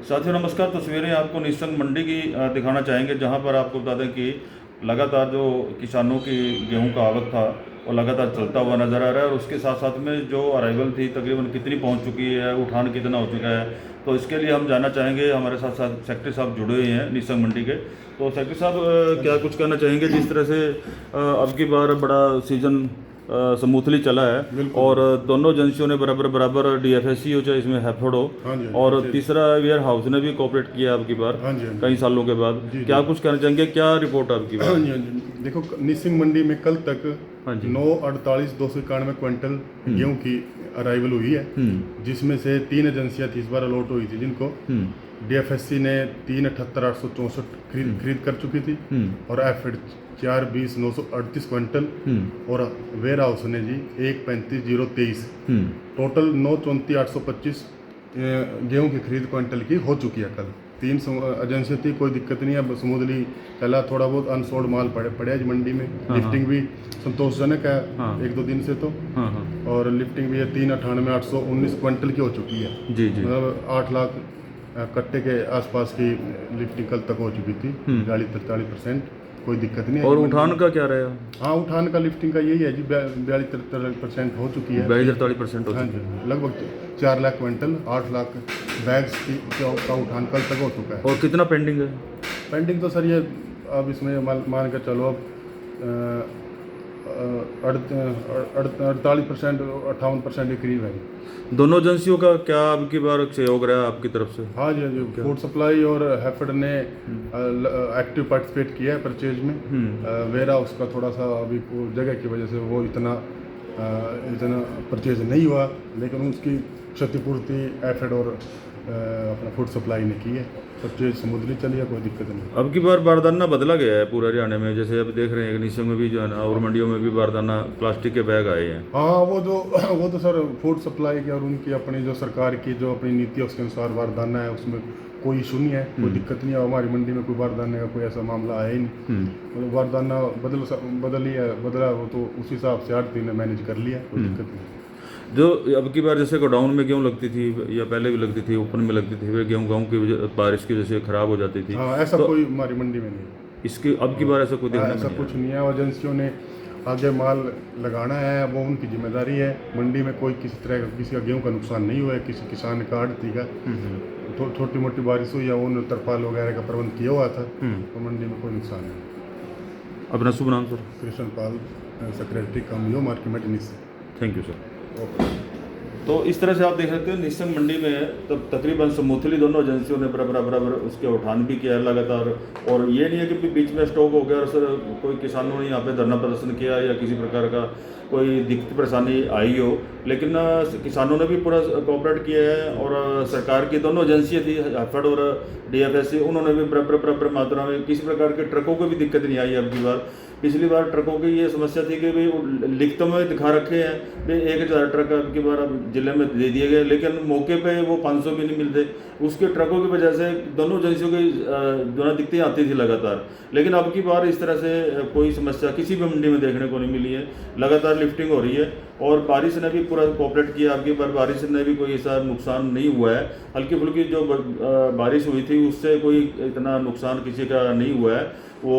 साथियों नमस्कार। तस्वीरें आपको निस्संग मंडी की दिखाना चाहेंगे, जहां पर आपको बता दें कि लगातार जो किसानों की गेहूं का आवक था वो लगातार चलता हुआ नज़र आ रहा है। और उसके साथ साथ में जो अराइवल थी तकरीबन कितनी पहुंच चुकी है, उठान कितना हो चुका है, तो इसके लिए हम जानना चाहेंगे। हमारे साथ साथ सेक्रेटरी साहब जुड़े हुए हैं निस्संग मंडी के। तो सेक्रेटरी साहब क्या कुछ कहना चाहेंगे, जिस तरह से अब की बार बड़ा सीजन स्मूथली चला है और दोनों एजेंसियों ने बराबर बराबर DFSC हो चाहे इसमें हैफर्ड हो, और तीसरा वेयर हाउस ने भी कोऑपरेट किया अब की बार कई सालों के बाद। क्या कुछ कहना चाहेंगे, क्या रिपोर्ट है अब की बार? देखो, निस्संग मंडी में कल तक 9,48,291 क्विंटल गेहूं की अराइवल हुई है, जिसमें से 3 एजेंसियां थी इस बार अलॉट हुई थी, जिनको DFSC ने 3,78,864 खरीद कर चुकी थी और हैफर्ड 4,20,938 क्विंटल और वेयर हाउस ने जी 1,35,023 टोटल 9,34,825 गेहूं की खरीद क्विंटल की हो चुकी है। कल 3 एजेंसी थी, कोई दिक्कत नहीं है, स्मूथली चला। थोड़ा बहुत अनसोल्ड माल पड़े आज मंडी में। लिफ्टिंग भी संतोषजनक है 1-2 दिन से तो, और लिफ्टिंग भी है 3,98,819 क्विंटल की हो चुकी है। जी जी, मतलब 8 लाख कट्टे के आसपास की लिफ्टिंग कल तक हो चुकी थी, 43% कोई दिक्कत नहीं है। और उठान का क्या रहेगा? हाँ, उठान का लिफ्टिंग का यही है जी, 42-43% हो चुकी है। 42-43% हो हाँ जी, लगभग 4 लाख क्विंटल 8 लाख बैग्स का उठान कल तक हो चुका है। और कितना पेंडिंग है? पेंडिंग तो सर ये अब इसमें मान के चलो, अब 48% 58% के करीब है। दोनों एजेंसियों का क्या अब की बार सहयोग रहा है आपकी तरफ से? हाँ जी, फूड सप्लाई और हैफर्ड ने एक्टिव पार्टिसिपेट किया है परचेज में। वेयर हाउस का थोड़ा सा अभी जगह की वजह से वो इतना परचेज नहीं हुआ, लेकिन उसकी क्षतिपूर्ति हैफर्ड और अपना फूड सप्लाई ने की है। परचेज समुद्री चली है, कोई दिक्कत नहीं। अब की बार बारदाना बदला गया है पूरा हरियाणा में, जैसे अब देख रहे हैं निस्संग में भी जो है ना, और मंडियों में भी बारदाना प्लास्टिक के बैग आए हैं। हाँ, वो तो सर फूड सप्लाई की और उनकी अपनी जो सरकार की जो अपनी नीति है उसके अनुसार बारदाना है, उसमें कोई इशू नहीं है, कोई दिक्कत नहीं है। हमारी मंडी में कोई बारदाने का कोई ऐसा मामला आया ही नहीं। मतलब बारदाना बदला वो तो उस हिसाब से आड़ती ने मैनेज कर लिया, कोई दिक्कत नहीं। जो अब की बार जैसे गोडाउन में गेहूँ लगती थी या पहले भी लगती थी, ओपन में लगती थी, वे गेहूँ की बारिश की वजह से खराब हो जाती थी। हाँ, ऐसा कोई हमारी मंडी में नहीं। इसके अब की बार ऐसा कोई देखने ऐसा कुछ नहीं है। एजेंसियों ने आगे माल लगाना है, वो उनकी जिम्मेदारी है। मंडी में कोई किसी तरह का किसी का गेहूं का नुकसान नहीं हुआ है, किसी किसान का आड़ती का छोटी मोटी बारिश हुई या उन तरपाल वगैरह का प्रबंध किया हुआ था, तो मंडी में कोई नुकसान नहीं। अपना शुभ नाम सर? कृष्ण पाल, सेक्रेटरी कमियो मार्केट निस्संग। Thank you sir. तो इस तरह से आप देख सकते हैं निस्संग मंडी में तब तकरीबन स्मूथली दोनों एजेंसियों ने बराबर उसके उठान भी किया लगातार। और ये नहीं है कि बीच में स्टॉक हो गया और सर कोई किसानों ने यहाँ पे धरना प्रदर्शन किया या किसी प्रकार का कोई दिक्कत परेशानी आई हो, लेकिन किसानों ने भी पूरा कोऑपरेट किया है। और सरकार की दोनों एजेंसियाँ थी, हैफर्ड और DFSC, उन्होंने भी बराबर मात्रा में किसी प्रकार के ट्रकों को भी दिक्कत नहीं आई अब की बार। पिछली बार ट्रकों की ये समस्या थी कि भाई लिखत में दिखा रखे हैं भाई 1,000 ट्रक अब की बार अब जिले में दे दिए गए, लेकिन मौके पे वो 500 भी नहीं मिलते। उसके ट्रकों की वजह से दोनों एजेंसियों की जो दिक्कतें आती थी लगातार, लेकिन अब की बार इस तरह से कोई समस्या किसी भी मंडी में देखने को नहीं मिली है। लगातार लिफ्टिंग हो रही है और बारिश ने भी पूरा कोऑपरेट किया। अब की बार बारिश ने भी कोई ऐसा नुकसान नहीं हुआ है। हल्की फुल्की जो बारिश हुई थी उससे कोई इतना नुकसान किसी का नहीं हुआ है। वो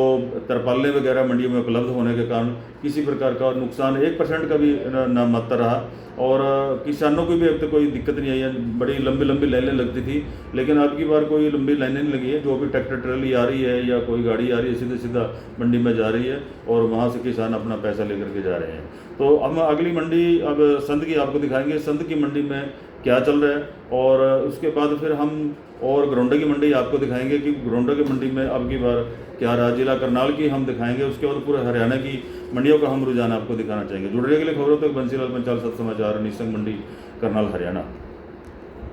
तरपालें वगैरह मंडियों में उपलब्ध होने के कारण किसी प्रकार का नुकसान 1% का भी न मात्रा रहा। और किसानों को भी अब तक कोई दिक्कत नहीं आई है। बड़ी लंबी लाइनें लगती थी, लेकिन अब की बार कोई लंबी लाइनें नहीं लगी है। जो भी ट्रैक्टर ट्रॉली आ रही है या कोई गाड़ी आ रही है सीधा मंडी में जा रही है और वहाँ से किसान अपना पैसा लेकर के जा रहे हैं। तो हम अगली मंडी अब संध की आपको दिखाएंगे, संध की मंडी में क्या चल रहा है, और उसके बाद फिर हम और ग्रोंडा की मंडी आपको दिखाएंगे कि ग्रोंडा की मंडी में अब की बार क्या रहा। जिला करनाल की हम दिखाएंगे, उसके बाद पूरे हरियाणा की मंडियों का हम रुझान आपको दिखाना चाहेंगे। जुड़ने के लिए खबरों तक बंसीलाल पंचाल, सत समाचार, निस्संग मंडी, करनाल, हरियाणा।